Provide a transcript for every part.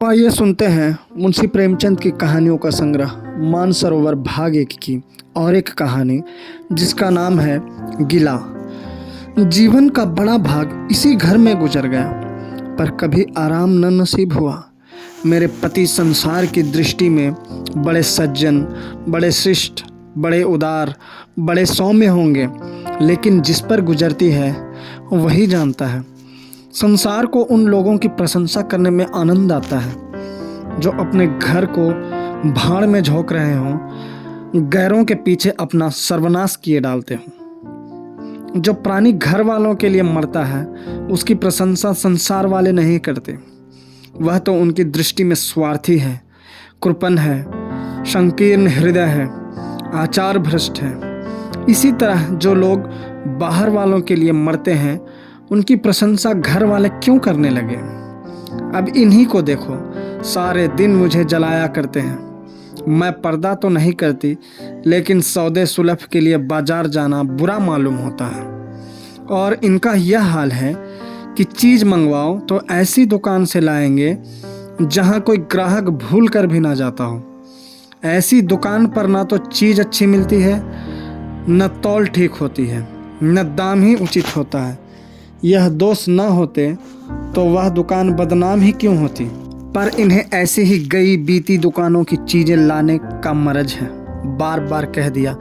आइए सुनते हैं मुंशी प्रेमचंद की कहानियों का संग्रह मानसरोवर भाग एक की और एक कहानी जिसका नाम है गिला। जीवन का बड़ा भाग इसी घर में गुजर गया, पर कभी आराम न नसीब हुआ। मेरे पति संसार की दृष्टि में बड़े सज्जन, बड़े शिष्ट, बड़े उदार, बड़े सौम्य होंगे, लेकिन जिस पर गुजरती है वही जानता है। संसार को उन लोगों की प्रशंसा करने में आनंद आता है जो अपने घर को भाड़ में झोंक रहे हों, गैरों के पीछे अपना सर्वनाश किए डालते हों। जो प्राणी घर वालों के लिए मरता है उसकी प्रशंसा संसार वाले नहीं करते। वह तो उनकी दृष्टि में स्वार्थी है, कृपण है, संकीर्ण हृदय है, आचार भ्रष्ट है। इसी तरह जो लोग बाहर वालों के लिए मरते हैं उनकी प्रशंसा घर वाले क्यों करने लगे। अब इन्हीं को देखो, सारे दिन मुझे जलाया करते हैं। मैं पर्दा तो नहीं करती, लेकिन सौदे सुलभ के लिए बाजार जाना बुरा मालूम होता है। और इनका यह हाल है कि चीज़ मंगवाओ तो ऐसी दुकान से लाएंगे जहां कोई ग्राहक भूल कर भी ना जाता हो। ऐसी दुकान पर ना तो चीज़ अच्छी मिलती है, न तौल ठीक होती है, न दाम ही उचित होता है। यह दोष न होते तो वह दुकान बदनाम ही क्यों होती। पर इन्हें ऐसी ही गई बीती दुकानों की चीज़ें लाने का मरज है। बार बार कह दिया,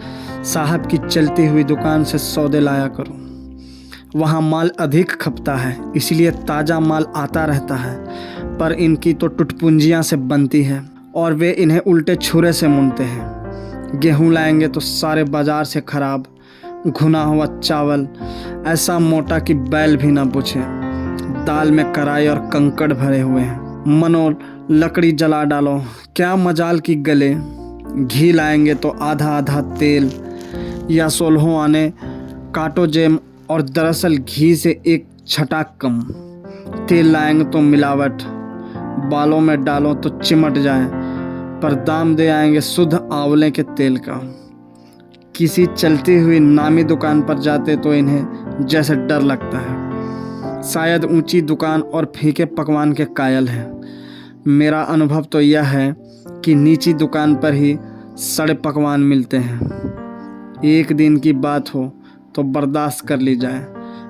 साहब की चलती हुई दुकान से सौदे लाया करो। वहाँ माल अधिक खपता है, इसलिए ताज़ा माल आता रहता है। पर इनकी तो टुटपुंजियाँ से बनती है और वे इन्हें उल्टे छुरे से मुनते हैं। गेहूँ लाएंगे तो सारे बाजार से खराब, घुना हुआ चावल ऐसा मोटा कि बैल भी ना पूछे। दाल में कराई और कंकड़ भरे हुए हैं। मनो लकड़ी जला डालो, क्या मजाल की गले। घी लाएंगे तो आधा आधा तेल या 16 आने काटो जेम, और दरअसल घी से एक छटाक कम। तेल लाएंगे तो मिलावट, बालों में डालो तो चिमट जाए, पर दाम दे आएंगे शुद्ध आंवले के तेल का। किसी चलती हुई नामी दुकान पर जाते तो इन्हें जैसे डर लगता है। शायद ऊंची दुकान और फीके पकवान के कायल हैं। मेरा अनुभव तो यह है कि नीची दुकान पर ही सड़े पकवान मिलते हैं। एक दिन की बात हो तो बर्दाश्त कर ली जाए,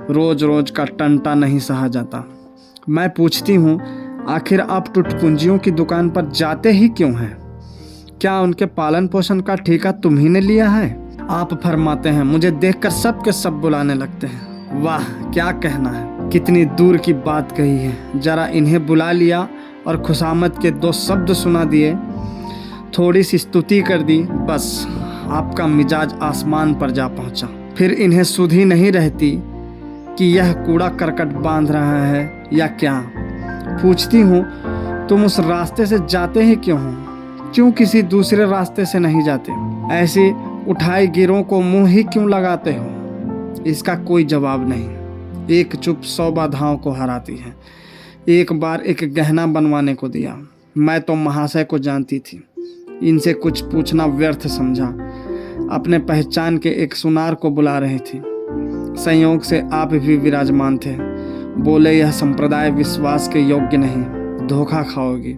रोज रोज का टंटा नहीं सहा जाता। मैं पूछती हूँ, आखिर आप टुटपुंजियों की दुकान पर जाते ही क्यों हैं? क्या उनके पालन पोषण का ठेका तुम्ही ने लिया है? आप फरमाते हैं, मुझे देखकर सब के सब बुलाने लगते हैं। वाह, क्या कहना है, कितनी दूर की बात कही है। जरा इन्हें बुला लिया और खुशामद के 2 शब्द सुना दिए, थोड़ी सी स्तुति कर दी, बस आपका मिजाज आसमान पर जा पहुंचा। फिर इन्हें सुध ही नहीं रहती कि यह कूड़ा करकट बांध रहा है या क्या। पूछती हूँ, तुम उस रास्ते से जाते ही क्यों हो? क्यों किसी दूसरे रास्ते से नहीं जाते? ऐसी उठाई गिरों को मुंह ही क्यों लगाते हो? इसका कोई जवाब नहीं। एक चुप 100 बाधाओं को हराती है। एक बार एक गहना बनवाने को दिया। मैं तो महाशय को जानती थी, इनसे कुछ पूछना व्यर्थ समझा। अपने पहचान के एक सुनार को बुला रही थी। संयोग से आप भी विराजमान थे। बोले, यह संप्रदाय विश्वास के योग्य नहीं, धोखा खाओगी।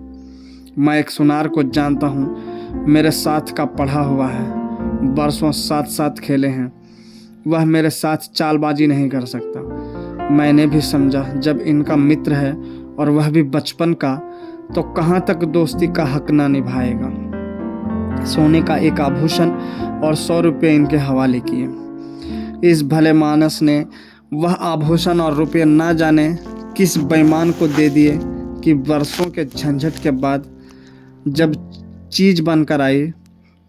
मैं एक सुनार को जानता हूँ, मेरे साथ का पढ़ा हुआ है, बरसों साथ साथ खेले हैं। वह मेरे साथ चालबाजी नहीं कर सकता। मैंने भी समझा, जब इनका मित्र है और वह भी बचपन का, तो कहाँ तक दोस्ती का हक ना निभाएगा। सोने का एक आभूषण और 100 रुपये इनके हवाले किए। इस भले मानस ने वह आभूषण और रुपये ना जाने किस बेईमान को दे दिए कि वर्षों के झंझट के बाद जब चीज़ बनकर आई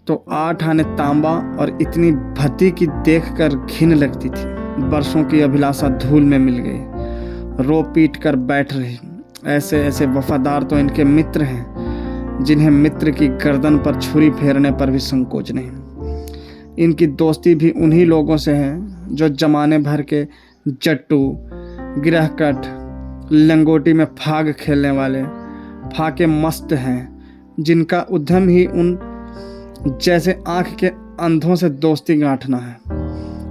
तो 8 आने तांबा और इतनी भत्ती की देखकर घिन लगती थी। बरसों की अभिलाषा धूल में मिल गई। रो पीट कर बैठ रही। ऐसे ऐसे वफादार तो इनके मित्र हैं जिन्हें मित्र की गर्दन पर छुरी फेरने पर भी संकोच नहीं। इनकी दोस्ती भी उन्हीं लोगों से है जो जमाने भर के जट्टू, गिरहकट, लंगोटी में फाग खेलने वाले फाके मस्त हैं, जिनका उद्यम ही उन जैसे आंख के अंधों से दोस्ती गांठना है।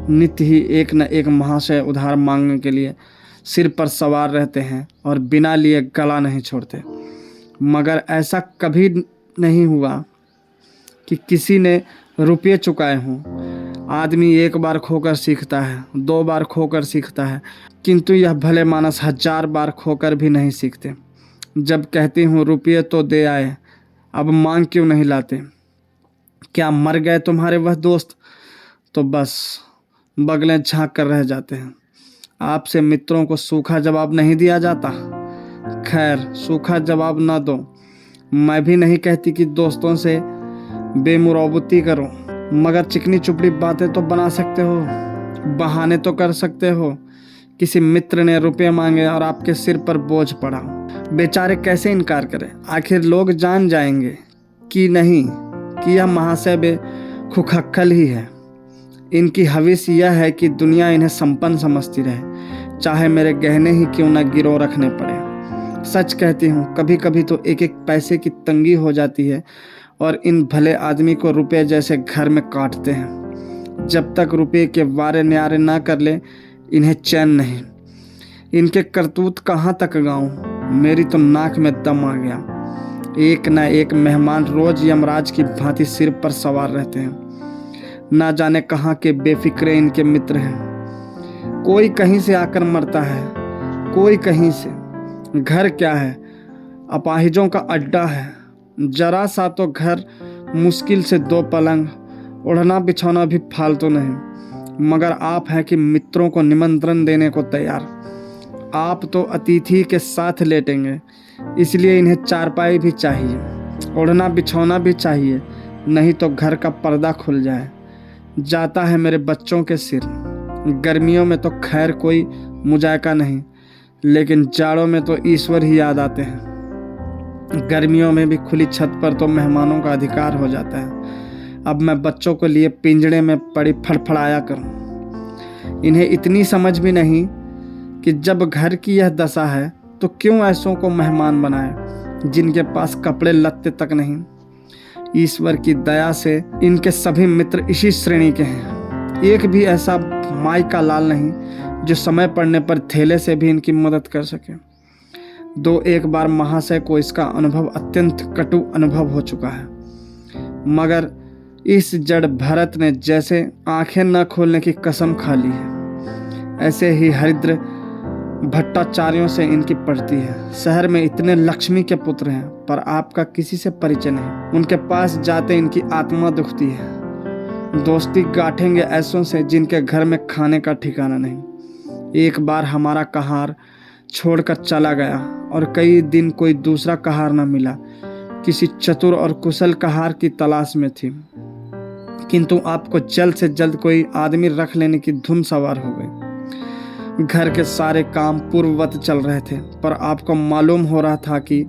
नित्य ही एक न एक महाशय उधार मांगने के लिए सिर पर सवार रहते हैं और बिना लिए गला नहीं छोड़ते। मगर ऐसा कभी नहीं हुआ कि किसी ने रुपये चुकाए हों। आदमी एक बार खोकर सीखता है, 2 बार खोकर सीखता है, किंतु यह भले मानस 1000 बार खोकर भी नहीं सीखते। जब कहती हूँ रुपये तो दे आए, अब मांग क्यों नहीं लाते? क्या मर गए तुम्हारे वह दोस्त? तो बस बगलें झांक कर रह जाते हैं। आपसे मित्रों को सूखा जवाब नहीं दिया जाता। खैर, सूखा जवाब ना दो। मैं भी नहीं कहती कि दोस्तों से बेमुरौबती करो, मगर चिकनी चुपड़ी बातें तो बना सकते हो, बहाने तो कर सकते हो। किसी मित्र ने रुपये मांगे और आपके सिर पर बोझ पड़ा, बेचारे कैसे इनकार करें? आखिर लोग जान जाएंगे कि नहीं कि यह महाशय बेखुखक्खल ही है। इनकी हविस यह है कि दुनिया इन्हें संपन्न समझती रहे, चाहे मेरे गहने ही क्यों न गिरो रखने पड़े। सच कहती हूँ, कभी कभी तो एक एक पैसे की तंगी हो जाती है और इन भले आदमी को रुपये जैसे घर में काटते हैं। जब तक रुपये के वारे न्यारे ना कर ले, इन्हें चैन नहीं। इनके करतूत कहाँ तक गाऊं? मेरी तो नाक में दम आ गया। एक ना एक मेहमान रोज यमराज की भांति सिर पर सवार रहते हैं। ना जाने कहाँ के बेफिक्रे इनके मित्र हैं। कोई कहीं से आकर मरता है, कोई कहीं से। घर क्या है, अपाहिजों का अड्डा है। जरा सा तो घर, मुश्किल से 2 पलंग, ओढ़ना बिछौना भी फालतू नहीं। मगर आप हैं कि मित्रों को निमंत्रण देने को तैयार। आप तो अतिथि के साथ लेटेंगे, इसलिए इन्हें चारपाई भी चाहिए, ओढ़ना बिछौना भी चाहिए, नहीं तो घर का पर्दा खुल जाए। जाता है मेरे बच्चों के सिर। गर्मियों में तो खैर कोई मुजायका नहीं, लेकिन जाड़ों में तो ईश्वर ही याद आते हैं। गर्मियों में भी खुली छत पर तो मेहमानों का अधिकार हो जाता है। अब मैं बच्चों को लिए पिंजड़े में पड़ी फड़फड़ाया करूं। इन्हें इतनी समझ भी नहीं कि जब घर की यह दशा है तो क्यों ऐसों को मेहमान बनाए जिनके पास कपड़े लत्ते तक नहीं। ईश्वर की दया से इनके सभी मित्र इसी श्रेणी के हैं। एक भी ऐसा माई का लाल नहीं जो समय पड़ने पर थैले से भी इनकी मदद कर सके। 2-1 बार महाशय को इसका अनुभव अत्यंत कटु अनुभव हो चुका है, मगर इस जड़ भरत ने जैसे आंखें न खोलने की कसम खा ली है, ऐसे ही हरिद्र भट्टाचार्यों से इनकी पड़ती है। शहर में इतने लक्ष्मी के पुत्र हैं, पर आपका किसी से परिचय नहीं। उनके पास जाते इनकी आत्मा दुखती है। दोस्ती गांठेंगे ऐसों से जिनके घर में खाने का ठिकाना नहीं। एक बार हमारा कहार छोड़कर चला गया और कई दिन कोई दूसरा कहार न मिला। किसी चतुर और कुशल कहार की तलाश में थी, किंतु आपको जल्द से जल्द कोई आदमी रख लेने की धुन सवार हो गई। घर के सारे काम पूर्ववत चल रहे थे, पर आपको मालूम हो रहा था कि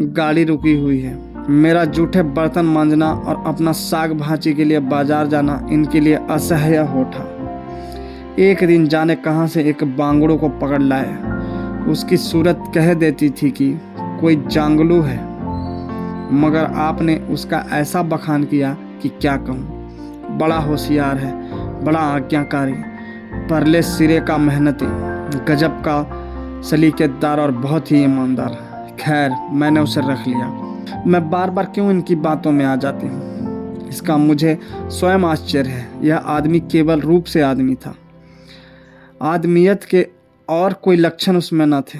गाड़ी रुकी हुई है। मेरा जूठे बर्तन मांजना और अपना साग भाजी के लिए बाजार जाना इनके लिए असह्य हो उठा। एक दिन जाने कहाँ से एक बांगड़ू को पकड़ लाए। उसकी सूरत कह देती थी कि कोई जांगलू है, मगर आपने उसका ऐसा बखान किया कि क्या कहूँ। बड़ा होशियार है, बड़ा आज्ञाकारी, परले सिरे का मेहनती, गजब का सलीकेदार और बहुत ही ईमानदार। खैर, मैंने उसे रख लिया। मैं बार बार क्यों इनकी बातों में आ जाती हूँ, इसका मुझे स्वयं आश्चर्य है। यह आदमी केवल रूप से आदमी था, आदमियत के और कोई लक्षण उसमें न थे।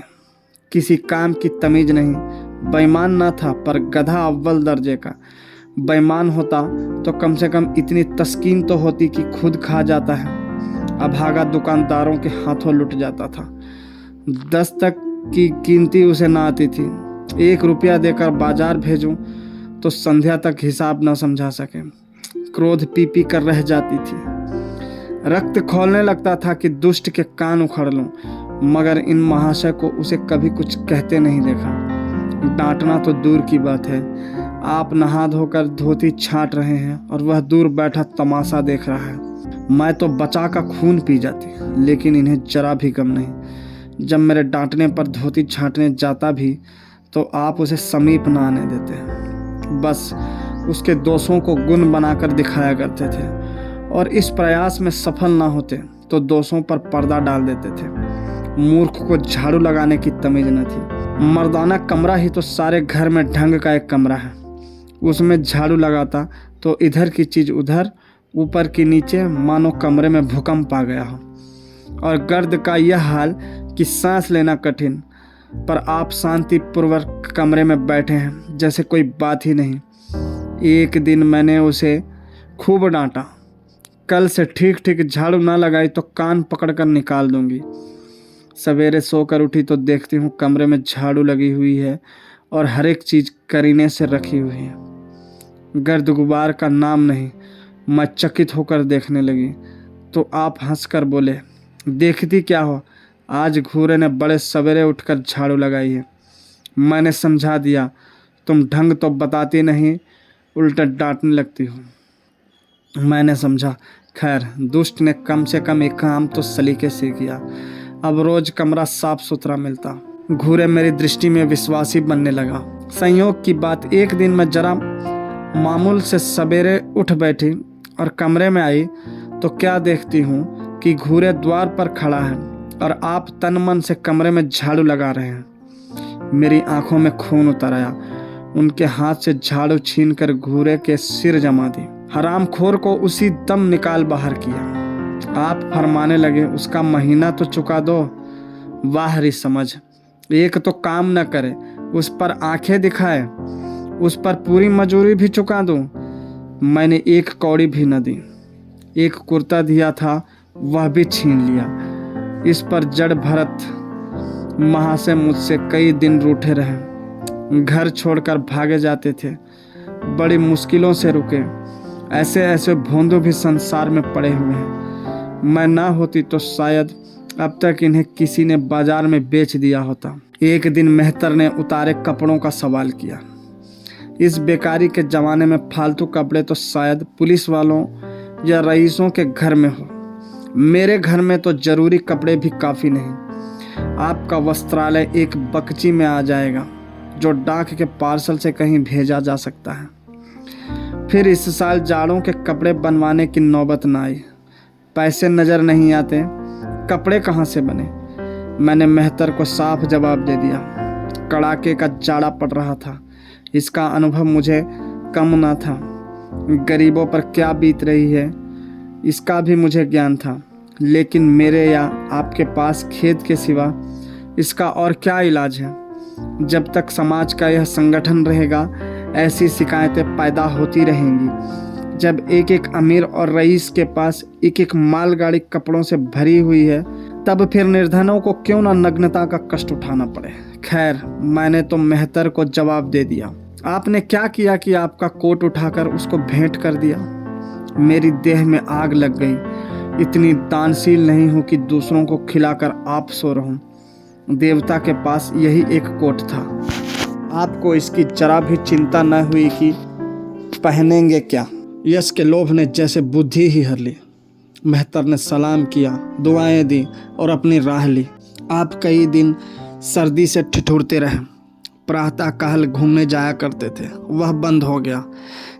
किसी काम की तमीज नहीं। बेईमान न था, पर गधा अव्वल दर्जे का। बेईमान होता तो कम से कम इतनी तस्कीन तो होती कि खुद खा जाता है, अभागा दुकानदारों के हाथों लुट जाता था। 10 तक की गिनती उसे न आती थी। 1 रुपया देकर बाजार भेजूं तो संध्या तक हिसाब न समझा सके। क्रोध पी पी कर रह जाती थी। रक्त खौलने लगता था कि दुष्ट के कान उखड़ लूं, मगर इन महाशय को उसे कभी कुछ कहते नहीं देखा। डांटना तो दूर की बात है। आप नहा धोकर धोती छाट रहे हैं और वह दूर बैठा तमाशा देख रहा है। मैं तो बचा का खून पी जाती, लेकिन इन्हें जरा भी गम नहीं। जब मेरे डांटने पर धोती छाटने जाता भी तो आप उसे समीप न आने देते। बस उसके दोषों को गुण बनाकर दिखाया करते थे, और इस प्रयास में सफल ना होते तो दोषों पर पर्दा डाल देते थे। मूर्ख को झाड़ू लगाने की तमीज न थी। मर्दाना कमरा ही तो सारे घर में ढंग का एक कमरा है। उसमें झाड़ू लगाता तो इधर की चीज़ उधर, ऊपर की नीचे, मानो कमरे में भूकंप आ गया हो। और गर्द का यह हाल कि सांस लेना कठिन, पर आप शांतिपूर्वक कमरे में बैठे हैं जैसे कोई बात ही नहीं। एक दिन मैंने उसे खूब डांटा, कल से ठीक ठीक झाड़ू ना लगाई तो कान पकड़कर निकाल दूंगी। सवेरे सोकर उठी तो देखती हूँ कमरे में झाड़ू लगी हुई है और हर एक चीज़ करीने से रखी हुई है। गर्द गुबार का नाम नहीं। मैं चकित होकर देखने लगी तो आप हंसकर बोले, देखती क्या हो, आज घूरे ने बड़े सवेरे उठकर झाड़ू लगाई है। मैंने समझा दिया, तुम ढंग तो बताती नहीं, उल्टा डांटने लगती हो। मैंने समझा, खैर दुष्ट ने कम से कम एक काम तो सलीके से किया। अब रोज कमरा साफ सुथरा मिलता। घूरे मेरी दृष्टि में विश्वासी बनने लगा। संयोग की बात, एक दिन मैं जरा मामूल से सवेरे उठ बैठी और कमरे में आई तो क्या देखती हूँ कि घूरे द्वार पर खड़ा है और आप तन मन से कमरे में झाड़ू लगा रहे हैं। मेरी आंखों में खून उतर आया। उनके हाथ से झाड़ू छीनकर घूरे के सिर जमा दी। हरामखोर को उसी दम निकाल बाहर किया। आप फरमाने लगे, उसका महीना तो चुका दो। वाह री समझ, एक तो काम न करे, उस पर आंखें दिखाए, उस पर पूरी मजूरी भी चुका दूं। मैंने एक कौड़ी भी न दी। एक कुर्ता दिया था वह भी छीन लिया। इस पर जड़ भरत महाशय मुझसे कई दिन रूठे रहे। घर छोड़कर भागे जाते थे, बड़ी मुश्किलों से रुके। ऐसे ऐसे भोंदू भी संसार में पड़े हुए हैं। मैं ना होती तो शायद अब तक इन्हें किसी ने बाजार में बेच दिया होता। एक दिन मेहतर ने उतारे कपड़ों का सवाल किया। इस बेकारी के ज़माने में फालतू कपड़े तो शायद पुलिस वालों या रईसों के घर में हो। मेरे घर में तो जरूरी कपड़े भी काफ़ी नहीं। आपका वस्त्रालय एक बकची में आ जाएगा जो डाक के पार्सल से कहीं भेजा जा सकता है। फिर इस साल जाड़ों के कपड़े बनवाने की नौबत न आई। पैसे नज़र नहीं आते, कपड़े कहाँ से बने। मैंने मेहतर को साफ जवाब दे दिया। कड़ाके का जाड़ा पड़ रहा था, इसका अनुभव मुझे कम ना था। गरीबों पर क्या बीत रही है इसका भी मुझे ज्ञान था, लेकिन मेरे या आपके पास खेद के सिवा इसका और क्या इलाज है। जब तक समाज का यह संगठन रहेगा ऐसी शिकायतें पैदा होती रहेंगी। जब एक एक अमीर और रईस के पास एक एक मालगाड़ी कपड़ों से भरी हुई है, तब फिर निर्धनों को क्यों ना नग्नता का कष्ट उठाना पड़े। खैर, मैंने तो मेहतर को जवाब दे दिया। आपने क्या किया कि आपका कोट उठाकर उसको भेंट कर दिया। मेरी देह में आग लग गई। इतनी दानशील नहीं हूँ कि दूसरों को खिलाकर आप सो रहूं। देवता के पास यही एक कोट था। आपको इसकी जरा भी चिंता न हुई कि पहनेंगे क्या। यश के लोभ ने जैसे बुद्धि ही हर ली। मेहतर ने सलाम किया, दुआएं दी और अपनी राह ली। आप कई दिन सर्दी से ठिठुरते रहे। प्रातः काल घूमने जाया करते थे, वह बंद हो गया।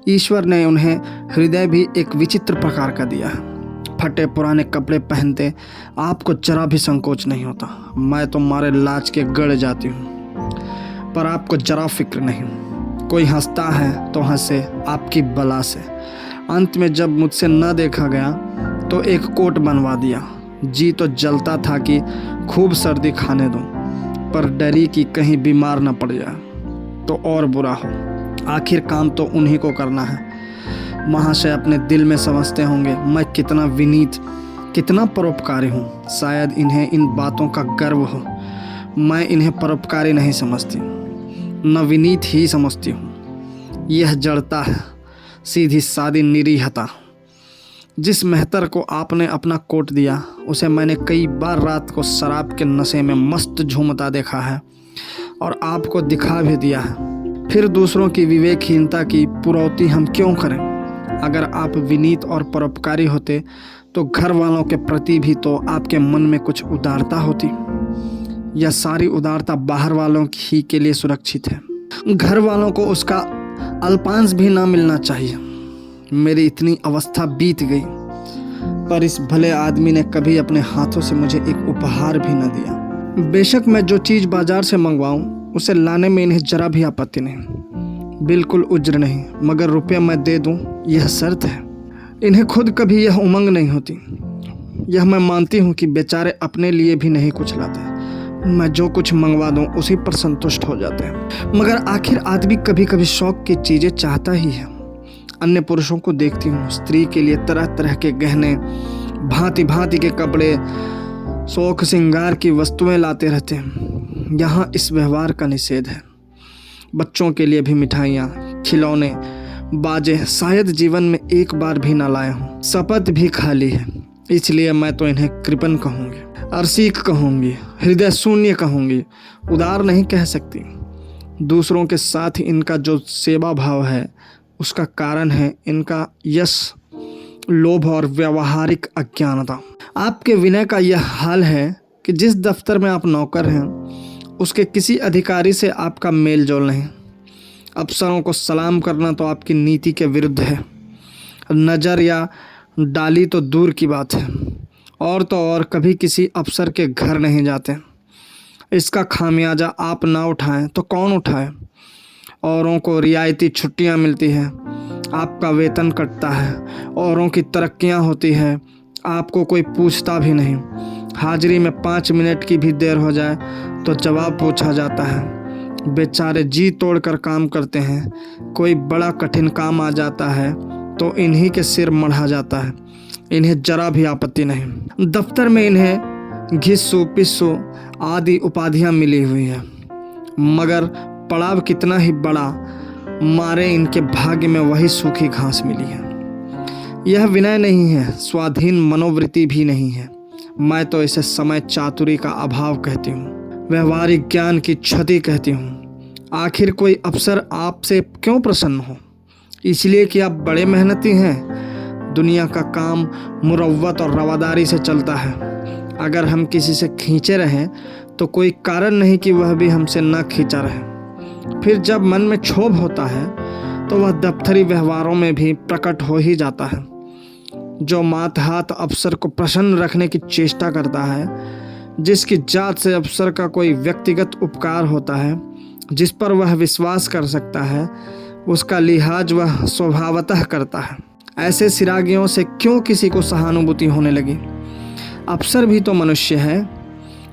ईश्वर ने उन्हें हृदय भी एक विचित्र प्रकार का दिया है। फटे पुराने कपड़े पहनते आपको जरा भी संकोच नहीं होता। मैं तो मारे लाज के गड़ जाती हूँ, पर आपको जरा फिक्र नहीं। कोई हंसता है तो हंसे आपकी बला से। अंत में जब मुझसे न देखा गया तो एक कोट बनवा दिया। जी तो जलता था कि खूब सर्दी खाने दूं, पर डरी कि कहीं बीमार न पड़ जाए तो और बुरा हो। आखिर काम तो उन्हीं को करना है। महाशय अपने दिल में समझते होंगे मैं कितना विनीत, कितना परोपकारी हूँ। शायद इन्हें इन बातों का गर्व हो। मैं इन्हें परोपकारी नहीं समझती, न विनीत ही समझती हूँ। यह जड़ता है, सीधी सादी निरीहता। जिस मेहतर को आपने अपना कोट दिया उसे मैंने कई बार रात को शराब के नशे में मस्त झूमता देखा है और आपको दिखा भी दिया है। फिर दूसरों की विवेकहीनता की पुरौती हम क्यों करें। अगर आप विनीत और परोपकारी होते तो घर वालों के प्रति भी तो आपके मन में कुछ उदारता होती। यह सारी उदारता बाहर वालों ही के लिए सुरक्षित है। घर वालों को उसका अल्पांश भी ना मिलना चाहिए। मेरी इतनी अवस्था बीत गई, पर इस भले आदमी ने कभी अपने हाथों से मुझे एक उपहार भी न दिया। बेशक मैं जो चीज़ बाजार से मंगवाऊं उसे लाने में इन्हें जरा भी आपत्ति नहीं, बिल्कुल उज्र नहीं, मगर रुपया मैं दे दूं यह शर्त है। इन्हें खुद कभी यह उमंग नहीं होती। यह मैं मानती हूँ कि बेचारे अपने लिए भी नहीं कुछ लाते, मैं जो कुछ मंगवा दूं उसी पर संतुष्ट हो जाते हैं। मगर आखिर आदमी कभी कभी शौक की चीज़ें चाहता ही है। अन्य पुरुषों को देखती हूँ, स्त्री के लिए तरह तरह के गहने, भांति भांति के कपड़े, शौक श्रृंगार की वस्तुएं लाते रहते हैं। यहाँ इस व्यवहार का निषेध है। बच्चों के लिए भी मिठाइयाँ, खिलौने, बाजे शायद जीवन में एक बार भी ना लाए हों। शपथ भी खाली है, इसलिए मैं तो इन्हें कृपण कहूँगी, अरसीक कहूँगी, हृदय शून्य कहूँगी, उदार नहीं कह सकती। दूसरों के साथ इनका जो सेवा भाव है उसका कारण है इनका यश, लोभ और व्यावहारिक अज्ञानता। आपके विनय का यह हाल है कि जिस दफ्तर में आप नौकर हैं उसके किसी अधिकारी से आपका मेल जोल नहीं। अफसरों को सलाम करना तो आपकी नीति के विरुद्ध है। नज़र या डाली तो दूर की बात है, और तो और कभी किसी अफसर के घर नहीं जाते। इसका खामियाजा आप ना उठाएं तो कौन उठाए। औरों को रियायती छुट्टियां मिलती है, आपका वेतन कटता है। औरों की तरक्कियां होती है, आपको कोई पूछता भी नहीं। हाजिरी में 5 मिनट की भी देर हो जाए तो जवाब पूछा जाता है। बेचारे जी तोड़ कर काम करते हैं, कोई बड़ा कठिन काम आ जाता है तो इन्हीं के सिर मढ़ा जाता है। इन्हें जरा भी आपत्ति नहीं। दफ्तर में इन्हें घिस्सू पिस्सू आदि उपाधियां मिली हुई है, मगर पड़ाव कितना ही बड़ा, मारे इनके भाग्य में वही सूखी घास मिली है। यह विनय नहीं है, स्वाधीन मनोवृत्ति भी नहीं है। मैं तो इसे समय चातुरी का अभाव कहती हूँ, व्यवहारिक ज्ञान की क्षति कहती हूँ। आखिर कोई अफसर आपसे क्यों प्रसन्न हो? इसलिए कि आप बड़े मेहनती हैं। दुनिया का काम मुरव्वत और रवादारी से चलता है। अगर हम किसी से खींचे रहें तो कोई कारण नहीं कि वह भी हमसे न खींचा रहे। फिर जब मन में क्षोभ होता है तो वह दफ्तरी व्यवहारों में भी प्रकट हो ही जाता है। जो मातहात अफसर को प्रसन्न रखने की चेष्टा करता है, जिसकी जात से अफसर का कोई व्यक्तिगत उपकार होता है, जिस पर वह विश्वास कर सकता है, उसका लिहाज वह स्वभावतः करता है। ऐसे सिरागियों से क्यों किसी को सहानुभूति होने लगी? अफसर भी तो मनुष्य है।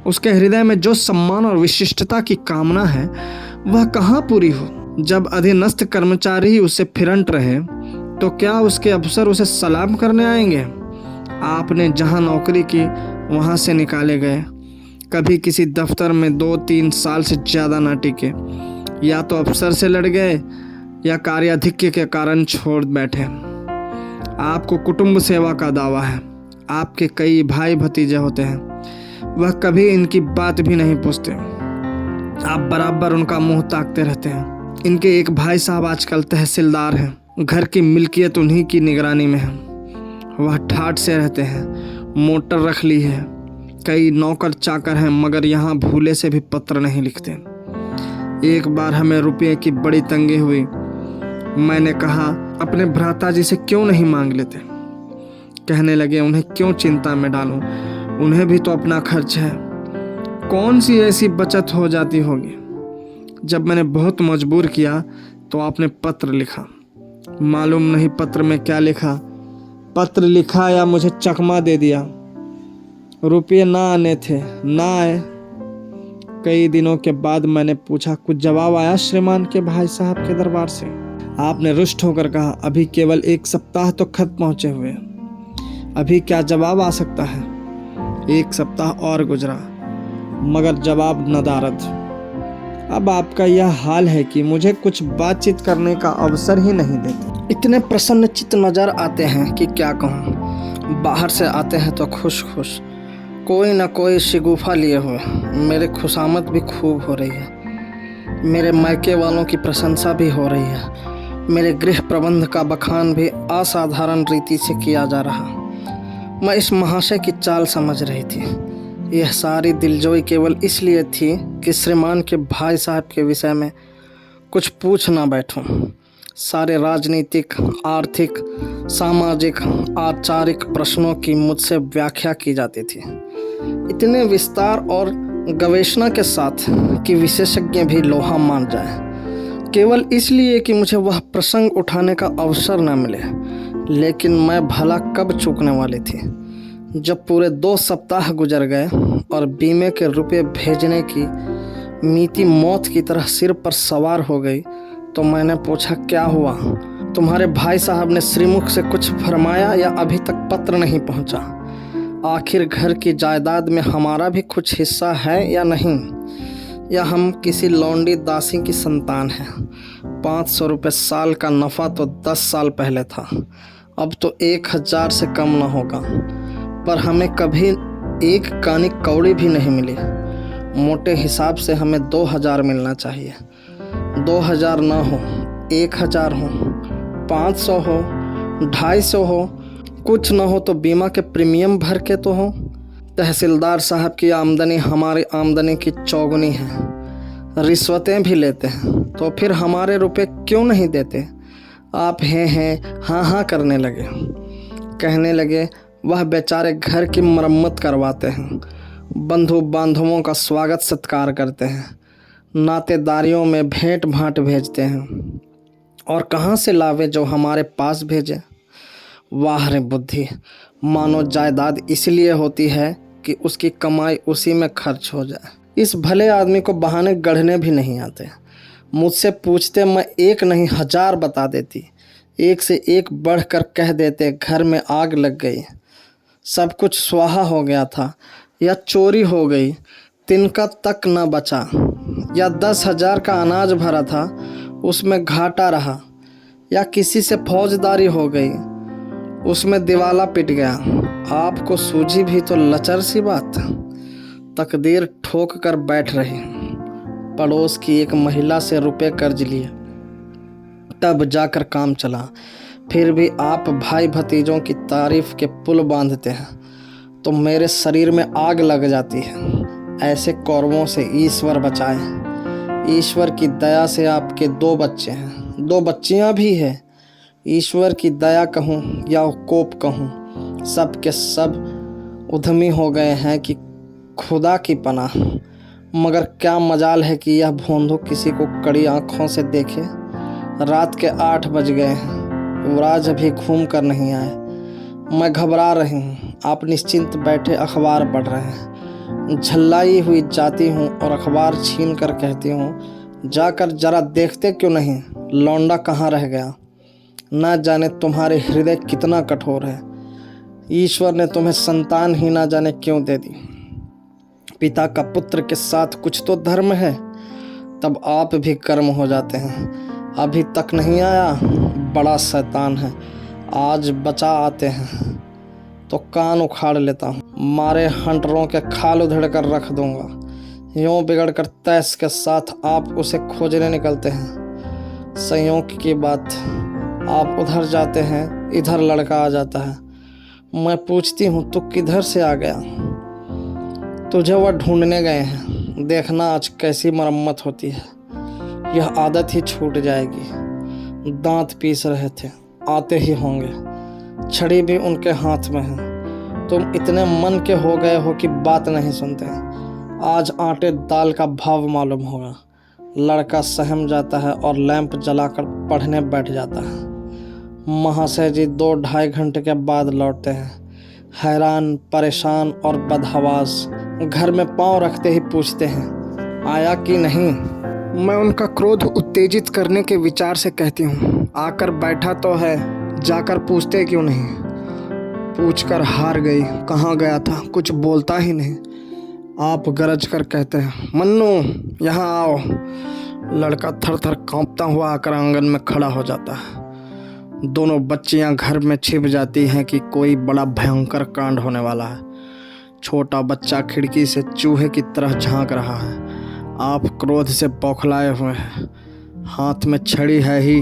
उसके हृदय में जो सम्मान और विशिष्टता की कामना है वह कहाँ पूरी हो? जब अधीनस्थ कर्मचारी ही उससे फिरंट रहे तो क्या उसके अफसर उसे सलाम करने आएंगे? आपने जहाँ नौकरी की वहाँ से निकाले गए, कभी किसी दफ्तर में 2-3 साल से ज़्यादा ना टिके, या तो अफसर से लड़ गए या कार्याधिक्य के कारण छोड़ बैठे। आपको कुटुंब सेवा का दावा है। आपके कई भाई भतीजे होते हैं, वह कभी इनकी बात भी नहीं पूछते। आप बराबर उनका मुंह ताकते रहते हैं। इनके एक भाई साहब आजकल तहसीलदार हैं, घर की मिल्कियत उन्हीं की निगरानी में है। वह ठाठ से रहते हैं, मोटर रख ली है, कई नौकर चाकर हैं, मगर यहाँ भूले से भी पत्र नहीं लिखते। एक बार हमें रुपये की बड़ी तंगी हुई। मैंने कहा अपने भ्राता जी से क्यों नहीं मांग लेते। कहने लगे उन्हें क्यों चिंता में डालूं, उन्हें भी तो अपना खर्च है। कौन सी ऐसी बचत हो जाती होगी। जब मैंने बहुत मजबूर किया तो आपने पत्र लिखा। मालूम नहीं पत्र में क्या लिखा। पत्र लिखा या मुझे चकमा दे दिया। रुपये ना आने थे, ना आए। कई दिनों के बाद मैंने पूछा, कुछ जवाब आया श्रीमान के भाई साहब के दरबार से? आपने रुष्ट होकर कहा, अभी केवल 1 सप्ताह तो खत पहुंचे हुए, अभी क्या जवाब आ सकता है। 1 सप्ताह और गुजरा, मगर जवाब नदारद। अब आपका यह हाल है कि मुझे कुछ बातचीत करने का अवसर ही नहीं देते। इतने प्रसन्न चित्त नजर आते हैं कि क्या कहूँ। बाहर से आते हैं तो खुश खुश, कोई न कोई शिगुफा लिए हुए। मेरे खुशामद भी खूब हो रही है, मेरे मायके वालों की प्रशंसा भी हो रही है, मेरे गृह प्रबंध का बखान भी असाधारण रीति से किया जा रहा। मैं इस महाशय की चाल समझ रही थी। यह सारी दिलजोई केवल इसलिए थी कि श्रीमान के भाई साहब के विषय में कुछ पूछ ना बैठूं। सारे राजनीतिक, आर्थिक, सामाजिक, आचारिक प्रश्नों की मुझसे व्याख्या की जाती थी। इतने विस्तार और गवेषणा के साथ कि विशेषज्ञ भी लोहा मान जाए, केवल इसलिए कि मुझे वह प्रसंग उठाने का अवसर न मिले। लेकिन मैं भला कब चूकने वाली थी। जब पूरे 2 सप्ताह गुजर गए और बीमे के रुपए भेजने की मिति मौत की तरह सिर पर सवार हो गई, तो मैंने पूछा, क्या हुआ? तुम्हारे भाई साहब ने श्रीमुख से कुछ फरमाया या अभी तक पत्र नहीं पहुंचा? आखिर घर की जायदाद में हमारा भी कुछ हिस्सा है या नहीं? या हम किसी लौंडी दासी की संतान हैं? 500 रुपये साल का नफ़ा तो 10 साल पहले था, अब तो 1000 से कम न होगा। पर हमें कभी एक कानी कौड़ी भी नहीं मिली। मोटे हिसाब से हमें 2000 मिलना चाहिए। 2000 ना हो, 1000 हो, 500 हो, 250 हो, कुछ न हो तो बीमा के प्रीमियम भर के तो हो। तहसीलदार साहब की आमदनी हमारी आमदनी की चौगुनी है। रिश्वतें भी लेते हैं, तो फिर हमारे रुपए क्यों नहीं देते? आप हैं हाँ हाँ करने लगे। कहने लगे, वह बेचारे घर की मरम्मत करवाते हैं, बंधु बांधवों का स्वागत सत्कार करते हैं, नातेदारियों में भेंट भाट भेजते हैं, और कहाँ से लावे जो हमारे पास भेजे। वाह रे बुद्धि! मानो जायदाद इसलिए होती है कि उसकी कमाई उसी में खर्च हो जाए। इस भले आदमी को बहाने गढ़ने भी नहीं आते। मुझसे पूछते, मैं एक नहीं 1000 बता देती। एक से एक बढ़कर कह देते, घर में आग लग गई, सब कुछ स्वाहा हो गया था, या चोरी हो गई, तिनका तक न बचा, या 10,000 का अनाज भरा था, उसमें घाटा रहा, या किसी से फौजदारी हो गई, उसमें दिवाला पिट गया। आपको सूझी भी तो लचर सी बात। तकदीर ठोक कर बैठ रही। पड़ोस की एक महिला से रुपए कर्ज लिए, तब जाकर काम चला। फिर भी आप भाई भतीजों की तारीफ के पुल बांधते हैं तो मेरे शरीर में आग लग जाती है। ऐसे कौरवों से ईश्वर बचाए। ईश्वर की दया से आपके 2 बच्चे हैं, 2 बच्चियां भी हैं। ईश्वर की दया कहूँ या कोप कहूँ, सब के सब उद्यमी हो गए हैं कि खुदा की पनाह। मगर क्या मजाल है कि यह भोंदू किसी को कड़ी आंखों से देखे। रात के 8 बज गए हैं, युवराज अभी घूम कर नहीं आए। मैं घबरा रही हूँ। आप निश्चिंत बैठे अखबार पढ़ रहे हैं। झल्लाई हुई जाती हूँ और अखबार छीन कर कहती हूँ, जाकर जरा देखते क्यों नहीं, लौंडा कहाँ रह गया। ना जाने तुम्हारे हृदय कितना कठोर है। ईश्वर ने तुम्हें संतान ही ना जाने क्यों दे दी। पिता का पुत्र के साथ कुछ तो धर्म है, तब आप भी कर्म हो जाते हैं। अभी तक नहीं आया, बड़ा शैतान है। आज बचा आते हैं तो कान उखाड़ लेता हूँ, मारे हंटरों के खाल उधेड़ कर रख दूंगा। यूँ बिगड़ कर तैस के साथ आप उसे खोजने निकलते हैं। संयोग की बात, आप उधर जाते हैं, इधर लड़का आ जाता है। मैं पूछती हूँ, तू किधर से आ गया? तुझे वह ढूंढने गए हैं। देखना आज कैसी मरम्मत होती है। यह आदत ही छूट जाएगी। दांत पीस रहे थे, आते ही होंगे। छड़ी भी उनके हाथ में है। तुम इतने मन के हो गए हो कि बात नहीं सुनते। आज आटे दाल का भाव मालूम होगा। लड़का सहम जाता है और लैंप जलाकर पढ़ने बैठ जाता है। महाशय जी 2-2.5 घंटे के बाद लौटते हैं, हैरान, परेशान और बदहवास। घर में पांव रखते ही पूछते हैं, आया कि नहीं। मैं उनका क्रोध उत्तेजित करने के विचार से कहती हूँ, आकर बैठा तो है, जाकर पूछते क्यों नहीं। पूछकर हार गई, कहाँ गया था, कुछ बोलता ही नहीं। आप गरज कर कहते हैं, मन्नू यहाँ आओ। लड़का थर थर कांपता हुआ आकर आंगन में खड़ा हो जाता है। दोनों बच्चियां घर में छिप जाती हैं कि कोई बड़ा भयंकर कांड होने वाला है। छोटा बच्चा खिड़की से चूहे की तरह झांक रहा है। आप क्रोध से बौखलाए हुए हैं, हाथ में छड़ी है ही।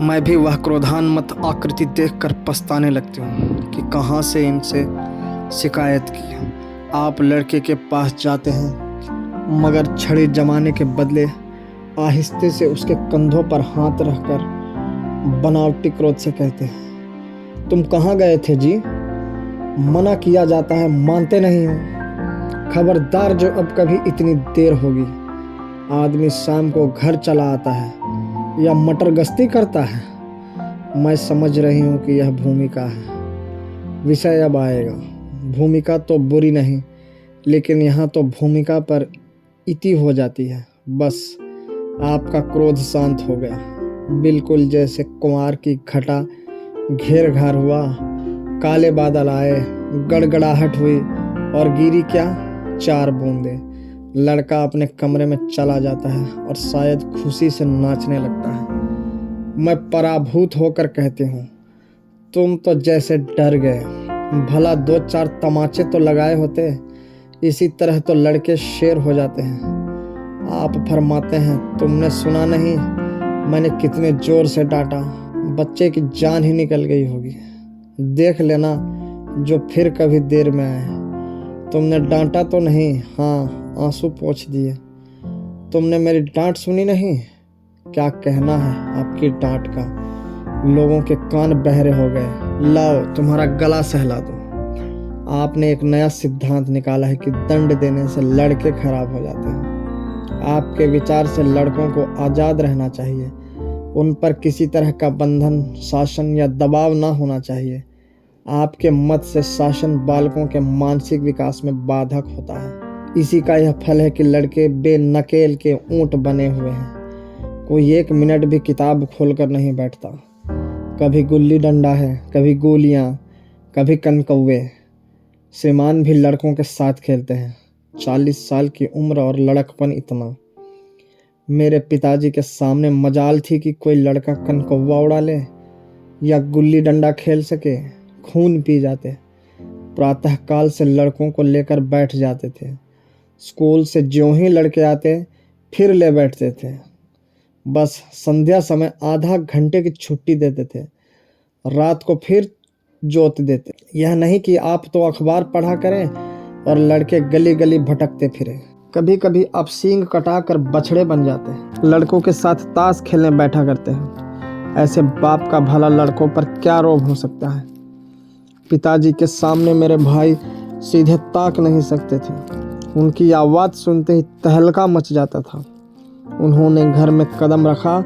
मैं भी वह क्रोधान्मत आकृति देखकर पछताने लगती हूँ कि कहाँ से इनसे शिकायत की। आप लड़के के पास जाते हैं, मगर छड़ी जमाने के बदले आहिस्ते से उसके कंधों पर हाथ रखकर बनावटी क्रोध से कहते हैं, तुम कहाँ गए थे जी? मना किया जाता है, मानते नहीं हो। खबरदार जो अब कभी इतनी देर होगी। आदमी शाम को घर चला आता है या मटर गश्ती करता है। मैं समझ रही हूँ कि यह भूमिका है। विषय अब आएगा। भूमिका तो बुरी नहीं, लेकिन यहाँ तो भूमिका पर इति हो जाती है। बस आपका क्रोध शांत हो गया, बिल्कुल जैसे कुमार की घटा घेर घार हुआ, काले बादल आए, गड़गड़ाहट हुई और गिरी क्या 4 बूंदें। लड़का अपने कमरे में चला जाता है और शायद खुशी से नाचने लगता है। मैं पराभूत होकर कहती हूँ, तुम तो जैसे डर गए। भला 2-4 तमाचे तो लगाए होते, इसी तरह तो लड़के शेर हो जाते हैं। आप फरमाते हैं, तुमने सुना नहीं मैंने कितने जोर से डांटा, बच्चे की जान ही निकल गई होगी। देख लेना जो फिर कभी देर में आए। तुमने डांटा तो नहीं? हाँ, आंसू पोंछ दिए। तुमने मेरी डांट सुनी नहीं? क्या कहना है आपकी डांट का? लोगों के कान बहरे हो गए। लाओ तुम्हारा गला सहला दो। आपने एक नया सिद्धांत निकाला है कि दंड देने से लड़के खराब हो जाते हैं। आपके विचार से लड़कों को आज़ाद रहना चाहिए। उन पर किसी तरह का बंधन, शासन या दबाव ना होना चाहिए। आपके मत से शासन बालकों के मानसिक विकास में बाधक होता है। इसी का यह फल है कि लड़के बेनकेल के ऊंट बने हुए हैं। कोई 1 मिनट भी किताब खोलकर नहीं बैठता। कभी गुल्ली डंडा है, कभी गोलियां, कभी कनकौवे। श्रीमान भी लड़कों के साथ खेलते हैं। 40 साल की उम्र और लड़कपन इतना। मेरे पिताजी के सामने मजाल थी कि कोई लड़का कनकौवा उड़ा ले या गुल्ली डंडा खेल सके। खून पी जाते। प्रातःकाल से लड़कों को लेकर बैठ जाते थे। स्कूल से ज्यों ही लड़के आते फिर ले बैठते थे। बस संध्या समय आधा घंटे की छुट्टी देते थे। रात को फिर जोत देते। यह नहीं कि आप तो अखबार पढ़ा करें और लड़के गली गली भटकते फिरे। कभी कभी आप सींग कटाकर बछड़े बन जाते। लड़कों के साथ ताश खेलने बैठा करते हैं। ऐसे बाप का भला लड़कों पर क्या रोब हो सकता है। पिताजी के सामने मेरे भाई सीधे ताक नहीं सकते थे। उनकी आवाज़ सुनते ही तहलका मच जाता था। उन्होंने घर में कदम रखा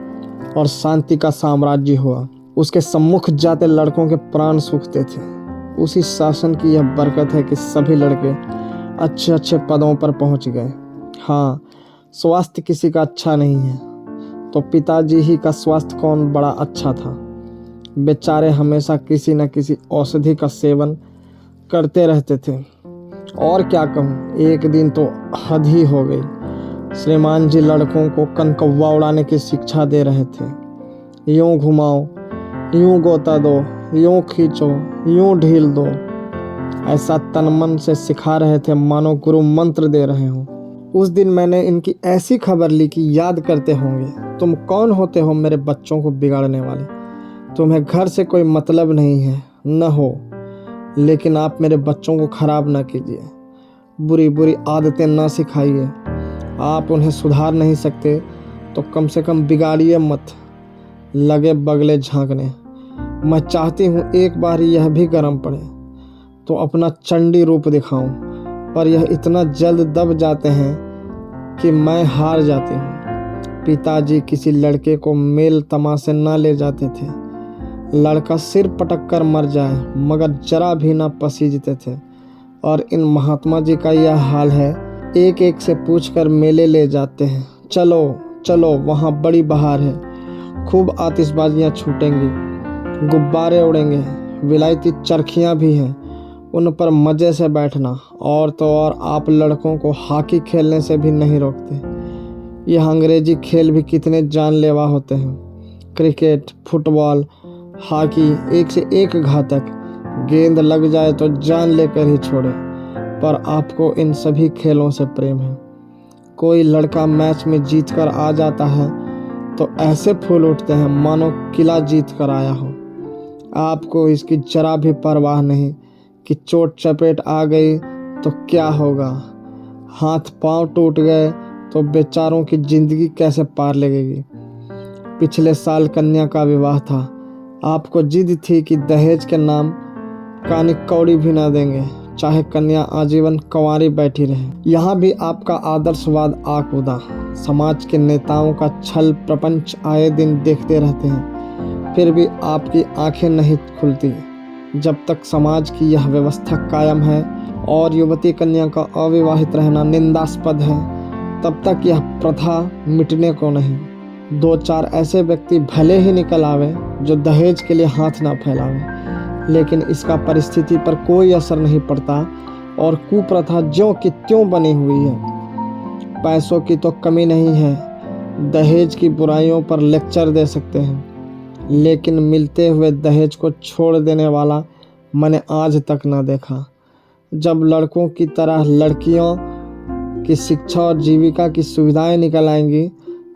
और शांति का साम्राज्य हुआ। उसके सम्मुख जाते लड़कों के प्राण सूखते थे। उसी शासन की यह बरकत है कि सभी लड़के अच्छे अच्छे पदों पर पहुंच गए। हाँ, स्वास्थ्य किसी का अच्छा नहीं है तो पिताजी ही का स्वास्थ्य कौन बड़ा अच्छा था। बेचारे हमेशा किसी न किसी औषधि का सेवन करते रहते थे। और क्या कहूँ, एक दिन तो हद ही हो गई। श्रीमान जी लड़कों को कनकौवा उड़ाने की शिक्षा दे रहे थे। यूं घुमाओ, यूं गोता दो, यूं खींचो, यूं ढील दो। ऐसा तन मन से सिखा रहे थे मानो गुरु मंत्र दे रहे हों। उस दिन मैंने इनकी ऐसी खबर ली कि याद करते होंगे, तुम कौन होते हो मेरे बच्चों को बिगाड़ने वाले। तुम्हें घर से कोई मतलब नहीं है, न हो, लेकिन आप मेरे बच्चों को खराब ना कीजिए। बुरी बुरी आदतें ना सिखाइए। आप उन्हें सुधार नहीं सकते तो कम से कम बिगाड़िए मत। लगे बगले झांकने। मैं चाहती हूँ एक बार यह भी गर्म पड़े तो अपना चंडी रूप दिखाऊं, पर यह इतना जल्द दब जाते हैं कि मैं हार जाती हूँ। पिताजी किसी लड़के को मेल तमाशे न ले जाते थे। लड़का सिर पटक कर मर जाए मगर जरा भी ना पसीजते थे। और इन महात्मा जी का यह हाल है, एक एक से पूछकर मेले ले जाते हैं। चलो चलो, वहाँ बड़ी बहार है, खूब आतिशबाजियाँ छूटेंगी, गुब्बारे उड़ेंगे, विलायती चरखियाँ भी हैं, उन पर मज़े से बैठना। और तो और आप लड़कों को हॉकी खेलने से भी नहीं रोकते। यह अंग्रेजी खेल भी कितने जानलेवा होते हैं। क्रिकेट, फुटबॉल, हॉकी एक से एक घातक। गेंद लग जाए तो जान लेकर ही छोड़े। पर आपको इन सभी खेलों से प्रेम है। कोई लड़का मैच में जीत कर आ जाता है तो ऐसे फूल उठते हैं मानो किला जीत कर आया हो। आपको इसकी जरा भी परवाह नहीं कि चोट चपेट आ गई तो क्या होगा। हाथ पांव टूट गए तो बेचारों की जिंदगी कैसे पार लगेगी। पिछले साल कन्या का विवाह था। आपको जिद थी कि दहेज के नाम कानी कौड़ी भी ना देंगे। चाहे कन्या आजीवन कंवारी बैठी रहे। यहाँ भी आपका आदर्शवाद आ कूदा। समाज के नेताओं का छल प्रपंच आए दिन देखते रहते हैं, फिर भी आपकी आंखें नहीं खुलती। जब तक समाज की यह व्यवस्था कायम है और युवती कन्या का अविवाहित रहना निंदास्पद है, तब तक यह प्रथा मिटने को नहीं। 2-4 ऐसे व्यक्ति भले ही निकल आवे जो दहेज के लिए हाथ ना फैलावे, लेकिन इसका परिस्थिति पर कोई असर नहीं पड़ता और कुप्रथा ज्यों की त्यों बनी हुई है। पैसों की तो कमी नहीं है, दहेज की बुराइयों पर लेक्चर दे सकते हैं, लेकिन मिलते हुए दहेज को छोड़ देने वाला मैंने आज तक ना देखा। जब लड़कों की तरह लड़कियों की शिक्षा और जीविका की सुविधाएं निकल आएंगी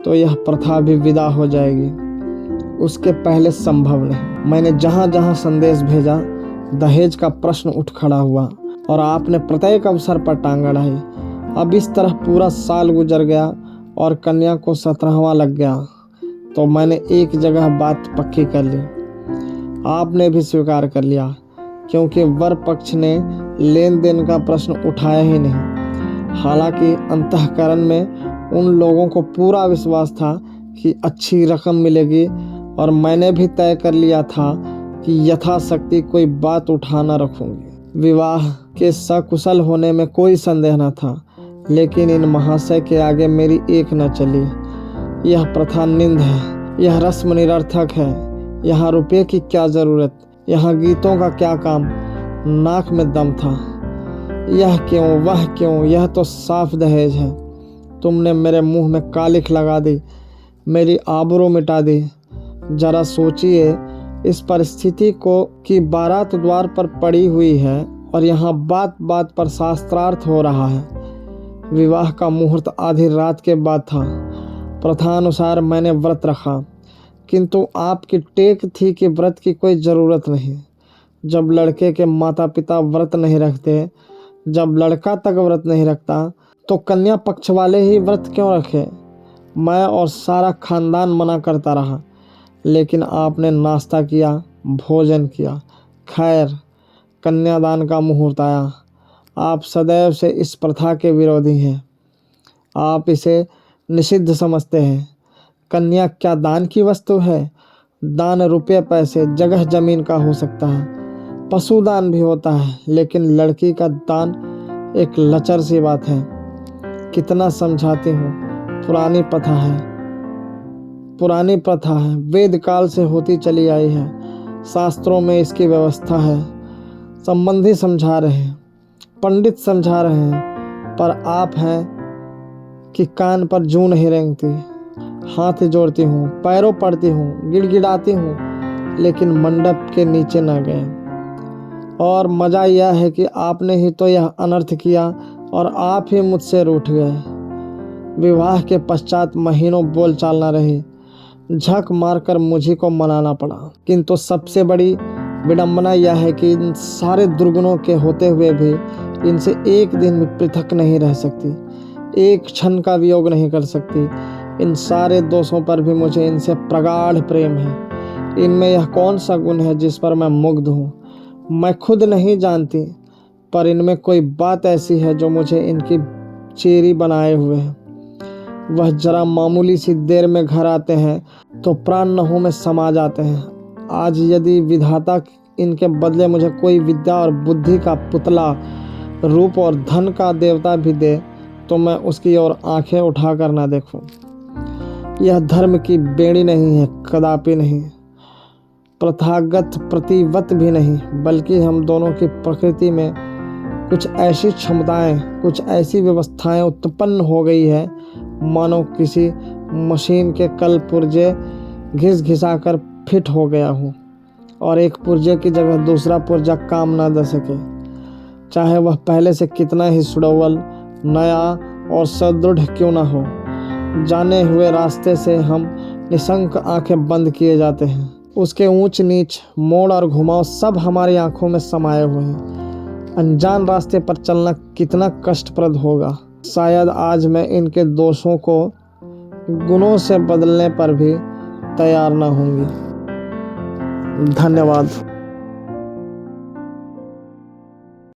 तो यह प्रथा भी विदा हो जाएगी। उसके पहले संभव नहीं। मैंने जहाँ जहाँ संदेश भेजा दहेज का प्रश्न उठ खड़ा हुआ और आपने प्रत्येक अवसर पर टांग अड़ाई। अब इस तरह पूरा साल गुजर गया और कन्या को 17वां लग गया तो मैंने एक जगह बात पक्की कर ली। आपने भी स्वीकार कर लिया, क्योंकि वर पक्ष ने लेन देन का प्रश्न उठाया ही नहीं। हालांकि अंतःकरण में उन लोगों को पूरा विश्वास था कि अच्छी रकम मिलेगी और मैंने भी तय कर लिया था कि यथाशक्ति कोई बात उठा न रखूंगी। विवाह के सकुशल होने में कोई संदेह न था, लेकिन इन महाशय के आगे मेरी एक न चली। यह प्रथा निंद है, यह रस्म निरर्थक है, यहाँ रुपये की क्या ज़रूरत, यहाँ गीतों का क्या काम। नाक में दम था। यह क्यों वह क्यों, यह तो साफ दहेज है। तुमने मेरे मुंह में कालिख लगा दी, मेरी आबरू मिटा दी। जरा सोचिए, इस परिस्थिति को कि बारात द्वार पर पड़ी हुई है और यहाँ बात बात पर शास्त्रार्थ हो रहा है। विवाह का मुहूर्त आधी रात के बाद था। प्रथानुसार मैंने व्रत रखा, किंतु आपकी टेक थी कि व्रत की कोई ज़रूरत नहीं। जब लड़के के माता पिता व्रत नहीं रखते, जब लड़का तक व्रत नहीं रखता, तो कन्या पक्ष वाले ही व्रत क्यों रखे। मैं और सारा खानदान मना करता रहा, लेकिन आपने नाश्ता किया, भोजन किया। खैर, कन्यादान का मुहूर्त आया। आप सदैव से इस प्रथा के विरोधी हैं। आप इसे निषिद्ध समझते हैं। कन्या क्या दान की वस्तु है? दान रुपये पैसे जगह जमीन का हो सकता है, पशुदान भी होता है, लेकिन लड़की का दान एक लचर सी बात है। कितना समझाती हूँ, पुरानी प्रथा है, वेद काल से होती चली आई है। शास्त्रों में इसकी व्यवस्था है। संबंधी समझा रहे हैं, पंडित समझा रहे हैं, पर आप हैं कि कान पर जूं नहीं रेंगती। हाथ जोड़ती हूँ, पैरों पड़ती हूँ, गिड़गिड़ाती हूँ, लेकिन मंडप के नीचे न गए। और मज़ा यह है कि आपने ही तो यह अनर्थ किया और आप ही मुझसे रूठ गए। विवाह के पश्चात महीनों बोलचाल न रही, झक मारकर मुझी को मनाना पड़ा। किंतु सबसे बड़ी विडंबना यह है कि इन सारे दुर्गुणों के होते हुए भी इनसे एक दिन भी पृथक नहीं रह सकती, एक क्षण का वियोग नहीं कर सकती। इन सारे दोषों पर भी मुझे इनसे प्रगाढ़ प्रेम है। इनमें यह कौन सा गुण है जिस पर मैं मुग्ध हूँ, मैं खुद नहीं जानती, पर इनमें कोई बात ऐसी है जो मुझे इनकी चेरी बनाए हुए है। वह जरा मामूली सी देर में घर आते हैं तो प्राण नहुं में समा जाते हैं। आज यदि विधाता इनके बदले मुझे कोई विद्या और बुद्धि का पुतला, रूप और धन का देवता भी दे, तो मैं उसकी ओर आंखें उठाकर ना देखूं। यह धर्म की बेड़ी नहीं है, कदापि नहीं, प्रथागत प्रतिवत भी नहीं, बल्कि हम दोनों की प्रकृति में कुछ ऐसी क्षमताएं, कुछ ऐसी व्यवस्थाएं उत्पन्न हो गई है, मानो किसी मशीन के कल पुर्जे घिस घिसा कर फिट हो गया हूँ और एक पुर्जे की जगह दूसरा पुर्जा काम ना दे सके, चाहे वह पहले से कितना ही सुडौल, नया और सदृढ़ क्यों ना हो। जाने हुए रास्ते से हम निशंक आंखें बंद किए जाते हैं। उसके ऊंच नीच, मोड़ और घुमाव सब हमारी आंखों में समाये हुए हैं। अनजान रास्ते पर चलना कितना कष्टप्रद होगा। शायद आज मैं इनके दोषों को गुणों से बदलने पर भी तैयार न होंगी। धन्यवाद।